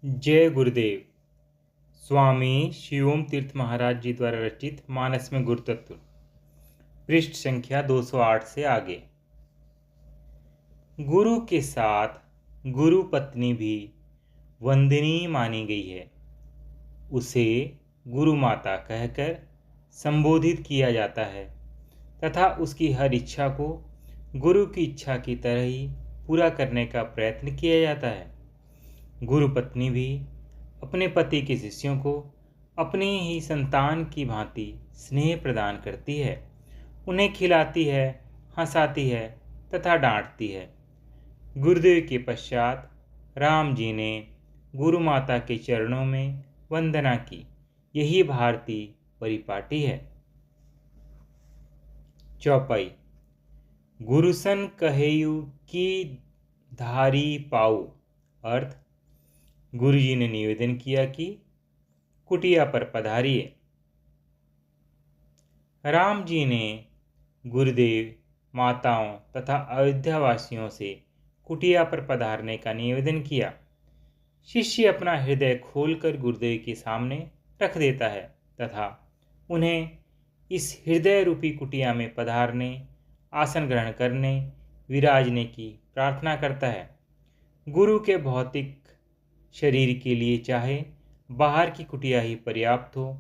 जय गुरुदेव। स्वामी शिवोम तीर्थ महाराज जी द्वारा रचित मानस में गुरु तत्व, पृष्ठ संख्या 208 से आगे। गुरु के साथ गुरु पत्नी भी वंदनीय मानी गई है। उसे गुरु माता कहकर संबोधित किया जाता है तथा उसकी हर इच्छा को गुरु की इच्छा की तरह ही पूरा करने का प्रयत्न किया जाता है। गुरु पत्नी भी अपने पति के शिष्यों को अपनी ही संतान की भांति स्नेह प्रदान करती है, उन्हें खिलाती है, हंसाती है तथा डांटती है। गुरुदेव के पश्चात राम जी ने गुरु माता के चरणों में वंदना की। यही भारतीय परिपाटी है। चौपाई। गुरुसन कहेयु की धारी पाऊ। अर्थ, गुरुजी ने निवेदन किया कि कुटिया पर पधारिए। राम जी ने गुरुदेव, माताओं तथा अयोध्या वासियों से कुटिया पर पधारने का निवेदन किया। शिष्य अपना हृदय खोलकर गुरुदेव के सामने रख देता है तथा उन्हें इस हृदय रूपी कुटिया में पधारने, आसन ग्रहण करने, विराजने की प्रार्थना करता है। गुरु के भौतिक शरीर के लिए चाहे बाहर की कुटिया ही पर्याप्त हो,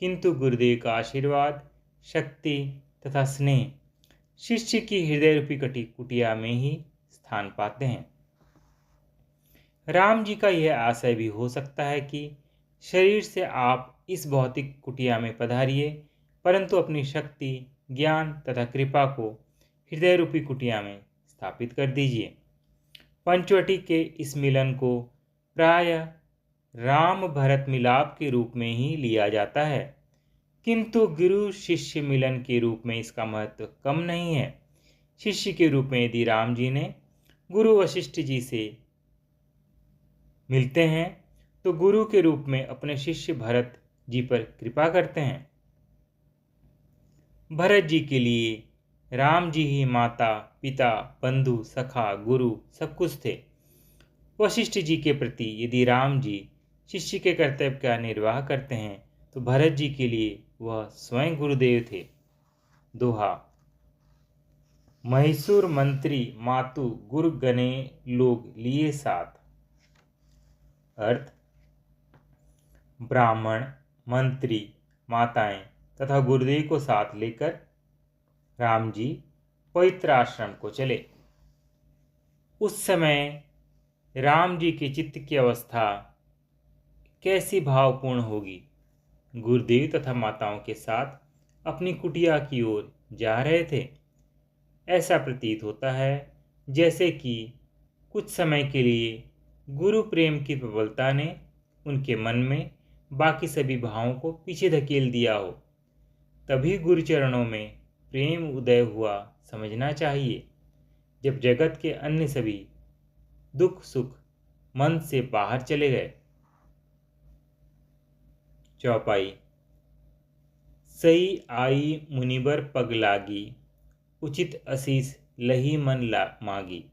किंतु गुरुदेव का आशीर्वाद, शक्ति तथा स्नेह शिष्य की हृदय रूपी कुटिया में ही स्थान पाते हैं। राम जी का यह आशय भी हो सकता है कि शरीर से आप इस भौतिक कुटिया में पधारिए, परंतु अपनी शक्ति, ज्ञान तथा कृपा को हृदय रूपी कुटिया में स्थापित कर दीजिए। पंचवटी के इस मिलन को प्राय राम भरत मिलाप के रूप में ही लिया जाता है, किंतु गुरु शिष्य मिलन के रूप में इसका महत्व कम नहीं है। शिष्य के रूप में यदि राम जी ने गुरु वशिष्ठ जी से मिलते हैं तो गुरु के रूप में अपने शिष्य भरत जी पर कृपा करते हैं। भरत जी के लिए राम जी ही माता, पिता, बंधु, सखा, गुरु सब कुछ थे। वशिष्ठ जी के प्रति यदि राम जी शिष्य के कर्तव्य का निर्वाह करते हैं तो भरत जी के लिए वह स्वयं गुरुदेव थे। दोहा। मैसूर मंत्री मातु गुरु गने लोग लिए साथ। अर्थ, ब्राह्मण, मंत्री, माताएं तथा गुरुदेव को साथ लेकर राम जी पवित्र आश्रम को चले। उस समय राम जी के चित्त की अवस्था कैसी भावपूर्ण होगी। गुरुदेव तथा माताओं के साथ अपनी कुटिया की ओर जा रहे थे। ऐसा प्रतीत होता है जैसे कि कुछ समय के लिए गुरु प्रेम की प्रबलता ने उनके मन में बाकी सभी भावों को पीछे धकेल दिया हो, तभी गुरुचरणों में प्रेम उदय हुआ समझना चाहिए। जब जगत के अन्य सभी दुख सुख मन से बाहर चले गए। चौपाई। सही आई मुनिबर पग लागी, उचित असीस लही मन ला मागी।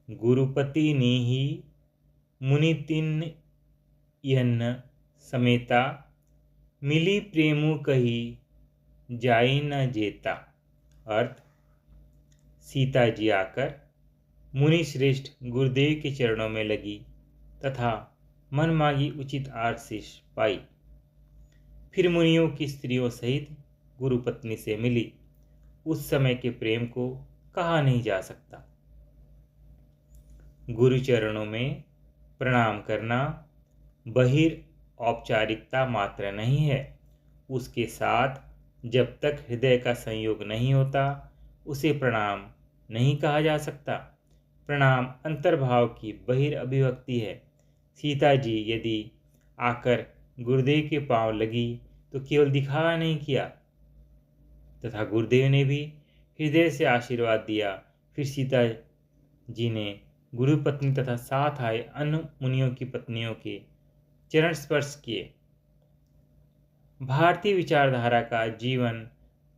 गुरुपति नीहि मुनि तिन यन्न समेता, मिली प्रेमु कही जाई न जेता। अर्थ, सीता जी आकर मुनि श्रेष्ठ गुरुदेव के चरणों में लगी तथा मन मांगी उचित आशीष पाई। फिर मुनियों की स्त्रियों सहित गुरु पत्नी से मिली। उस समय के प्रेम को कहा नहीं जा सकता। गुरु चरणों में प्रणाम करना बहिर औपचारिकता मात्र नहीं है, उसके साथ जब तक हृदय का संयोग नहीं होता उसे प्रणाम नहीं कहा जा सकता। प्रणाम अंतर्भाव की बहिर अभिव्यक्ति है। सीता जी यदि आकर गुरुदेव के पांव लगी तो केवल दिखावा नहीं किया तथा गुरुदेव ने भी हृदय से आशीर्वाद दिया। फिर सीता जी ने गुरु पत्नी तथा साथ आए अन्य मुनियों की पत्नियों के चरण स्पर्श किए। भारतीय विचारधारा का जीवन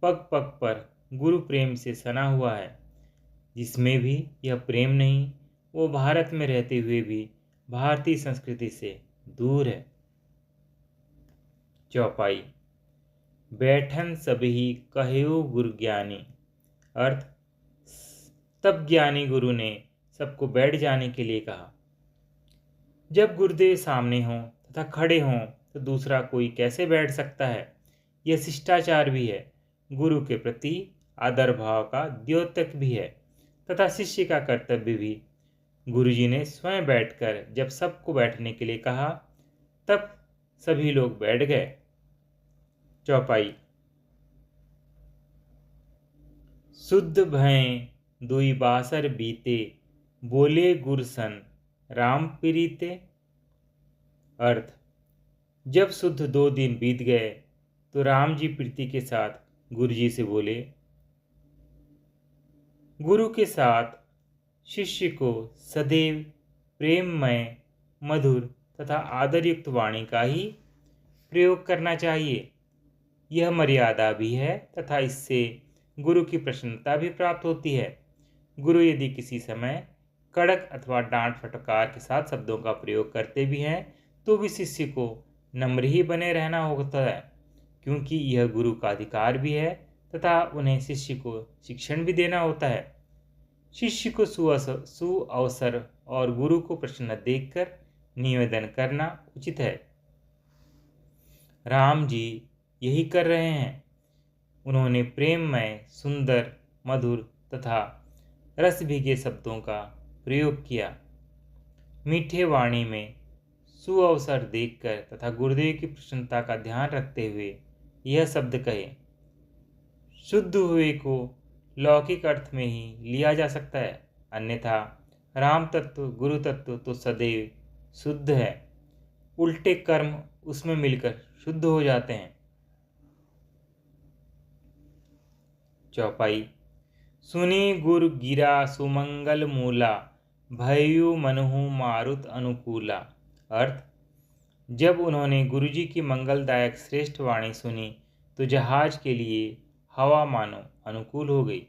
पग पग पर गुरु प्रेम से सना हुआ है। जिसमें भी यह प्रेम नहीं, वो भारत में रहते हुए भी भारतीय संस्कृति से दूर है। चौपाई। बैठन सभी कह्यो गुरु ज्ञानी। अर्थ, तब ज्ञानी गुरु ने सबको बैठ जाने के लिए कहा। जब गुरुदेव सामने हों तथा खड़े हों तो दूसरा कोई कैसे बैठ सकता है? यह शिष्टाचार भी है, गुरु के प्रति आदर भाव का द्योतक भी है तथा शिष्य का कर्तव्य भी। गुरुजी ने स्वयं बैठकर जब सबको बैठने के लिए कहा तब सभी लोग बैठ गए। चौपाई। शुद्ध भय दुई बासर बीते, बोले गुरसन राम प्रीते। अर्थ, जब शुद्ध 2 दिन बीत गए तो राम जी प्रीति के साथ गुरु जी से बोले। गुरु के साथ शिष्य को सदैव प्रेममय, मधुर तथा आदरयुक्त वाणी का ही प्रयोग करना चाहिए। यह मर्यादा भी है तथा इससे गुरु की प्रसन्नता भी प्राप्त होती है। गुरु यदि किसी समय कड़क अथवा डांट फटकार के साथ शब्दों का प्रयोग करते भी हैं तो भी शिष्य को नम्र ही बने रहना होता है, क्योंकि यह गुरु का अधिकार भी है तथा उन्हें शिष्य को शिक्षण भी देना होता है। शिष्य को सुअवसर और गुरु को प्रसन्न देखकर निवेदन करना उचित है। राम जी यही कर रहे हैं। उन्होंने प्रेममय, सुंदर, मधुर तथा रस भीगे शब्दों का प्रयोग किया। मीठे वाणी में सुअवसर देखकर तथा गुरुदेव की प्रसन्नता का ध्यान रखते हुए यह शब्द कहे। शुद्ध हुए को लौकिक अर्थ में ही लिया जा सकता है, अन्यथा राम तत्व, गुरु तत्व तो सदैव शुद्ध है। उल्टे कर्म उसमें मिलकर शुद्ध हो जाते हैं। चौपाई। सुनी गुर गिरा सुमंगल मूला, भयु मनहु मारुत अनुकूला। अर्थ, जब उन्होंने गुरुजी की मंगलदायक श्रेष्ठ वाणी सुनी तो जहाज के लिए हवा मानो अनुकूल हो गई।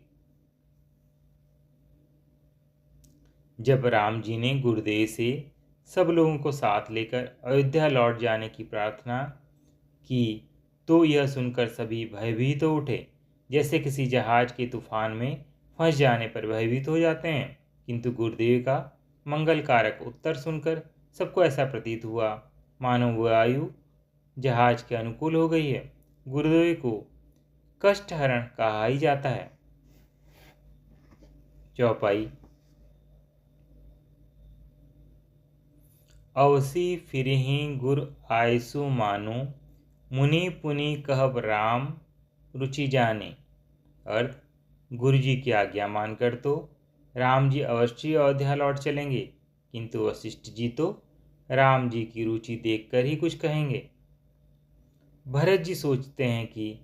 जब राम जी ने गुरुदेव से सब लोगों को साथ लेकर अयोध्या लौट जाने की प्रार्थना की तो यह सुनकर सभी भयभीत हो उठे, जैसे किसी जहाज के तूफान में फंस जाने पर भयभीत हो जाते हैं। किंतु गुरुदेव का मंगलकारक उत्तर सुनकर सबको ऐसा प्रतीत हुआ मानो वायु जहाज के अनुकूल हो गई है। गुरुदेव को कष्टहरण कहा ही जाता है। चौपाई। अवसी फिरहि गुर आयसु मानो, मुनि पुनि कहब राम रुचि जाने। अर्थ, गुरु जी की आज्ञा मानकर तो राम जी अवश्य अयोध्या लौट चलेंगे, किंतु वशिष्ठ जी तो राम जी की रुचि देखकर ही कुछ कहेंगे। भरत जी सोचते हैं कि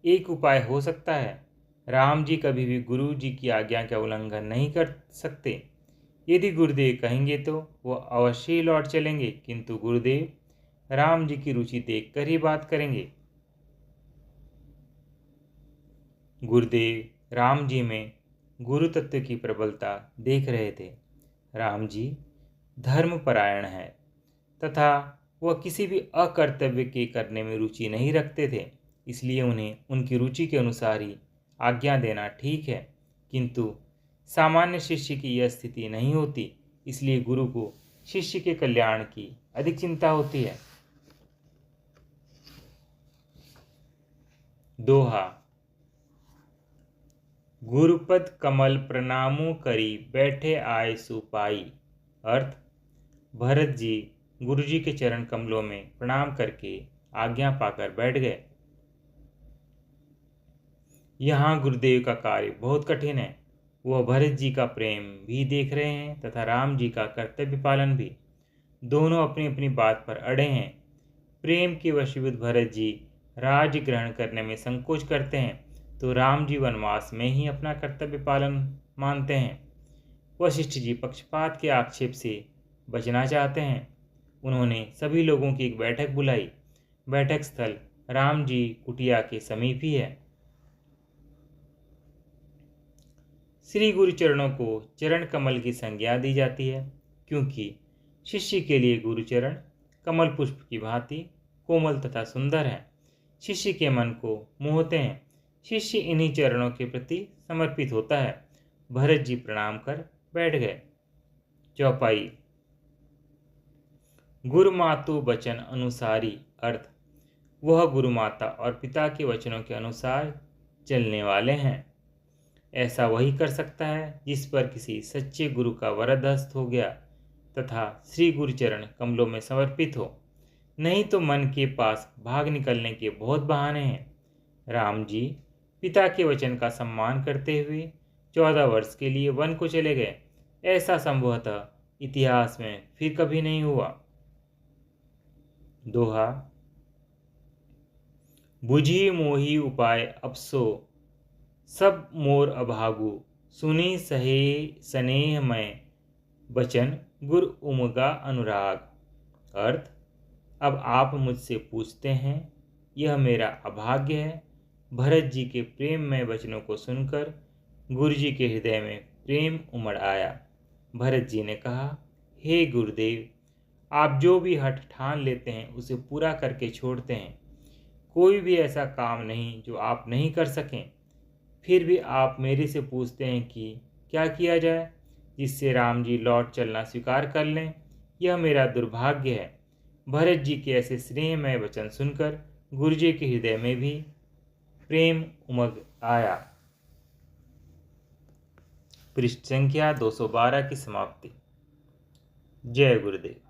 एक उपाय हो सकता है। राम जी कभी भी गुरु जी की आज्ञा का उल्लंघन नहीं कर सकते। यदि गुरुदेव कहेंगे तो वो अवश्य ही लौट चलेंगे, किंतु गुरुदेव राम जी की रुचि देखकर ही बात करेंगे। गुरुदेव राम जी में गुरु तत्व की प्रबलता देख रहे थे। राम जी धर्मपरायण है तथा वह किसी भी अकर्तव्य के करने में रुचि नहीं रखते थे, इसलिए उन्हें उनकी रुचि के अनुसार ही आज्ञा देना ठीक है। किंतु सामान्य शिष्य की यह स्थिति नहीं होती, इसलिए गुरु को शिष्य के कल्याण की अधिक चिंता होती है। दोहा। गुरुपद कमल प्रणामो करी, बैठे आए सुपाई। अर्थ, भरत जी गुरु जी के चरण कमलों में प्रणाम करके आज्ञा पाकर बैठ गए। यहाँ गुरुदेव का कार्य बहुत कठिन है। वह भरत जी का प्रेम भी देख रहे हैं तथा राम जी का कर्तव्य पालन भी। दोनों अपनी अपनी बात पर अड़े हैं। प्रेम के वशीभूत भरत जी राज्य ग्रहण करने में संकोच करते हैं, तो राम जी वनवास में ही अपना कर्तव्य पालन मानते हैं। वशिष्ठ जी पक्षपात के आक्षेप से बचना चाहते हैं। उन्होंने सभी लोगों की एक बैठक बुलाई। बैठक स्थल राम जी कुटिया के समीप ही है। श्री गुरु चरणों को चरण कमल की संज्ञा दी जाती है, क्योंकि शिष्य के लिए गुरुचरण कमल पुष्प की भांति कोमल तथा सुंदर हैं। शिष्य के मन को मोहते हैं। शिष्य इन्हीं चरणों के प्रति समर्पित होता है। भरत जी प्रणाम कर बैठ गए। चौपाई। गुरु मातु वचन अनुसारी। अर्थ, वह गुरु माता और पिता के वचनों के अनुसार चलने वाले हैं। ऐसा वही कर सकता है जिस पर किसी सच्चे गुरु का वरद हस्त हो गया तथा श्री गुरुचरण कमलों में समर्पित हो। नहीं तो मन के पास भाग निकलने के बहुत बहाने हैं। राम जी पिता के वचन का सम्मान करते हुए 14 वर्ष के लिए वन को चले गए। ऐसा संभवतः इतिहास में फिर कभी नहीं हुआ। दोहा। बुझी मोही उपाय अपसो सब मोर अभागु, सुनी सहे स्नेह में बचन गुर उमगा अनुराग। अर्थ, अब आप मुझसे पूछते हैं, यह मेरा अभाग्य है। भरत जी के प्रेम में वचनों को सुनकर गुरु जी के हृदय में प्रेम उमड़ आया। भरत जी ने कहा, हे गुरुदेव, आप जो भी हठ ठान लेते हैं उसे पूरा करके छोड़ते हैं। कोई भी ऐसा काम नहीं जो आप नहीं कर सकें। फिर भी आप मेरे से पूछते हैं कि क्या किया जाए जिससे राम जी लौट चलना स्वीकार कर लें। यह मेरा दुर्भाग्य है। भरत जी के ऐसे स्नेहमय वचन सुनकर गुरु जी के हृदय में भी प्रेम उमग आया। पृष्ठ संख्या 212 की समाप्ति। जय गुरुदेव।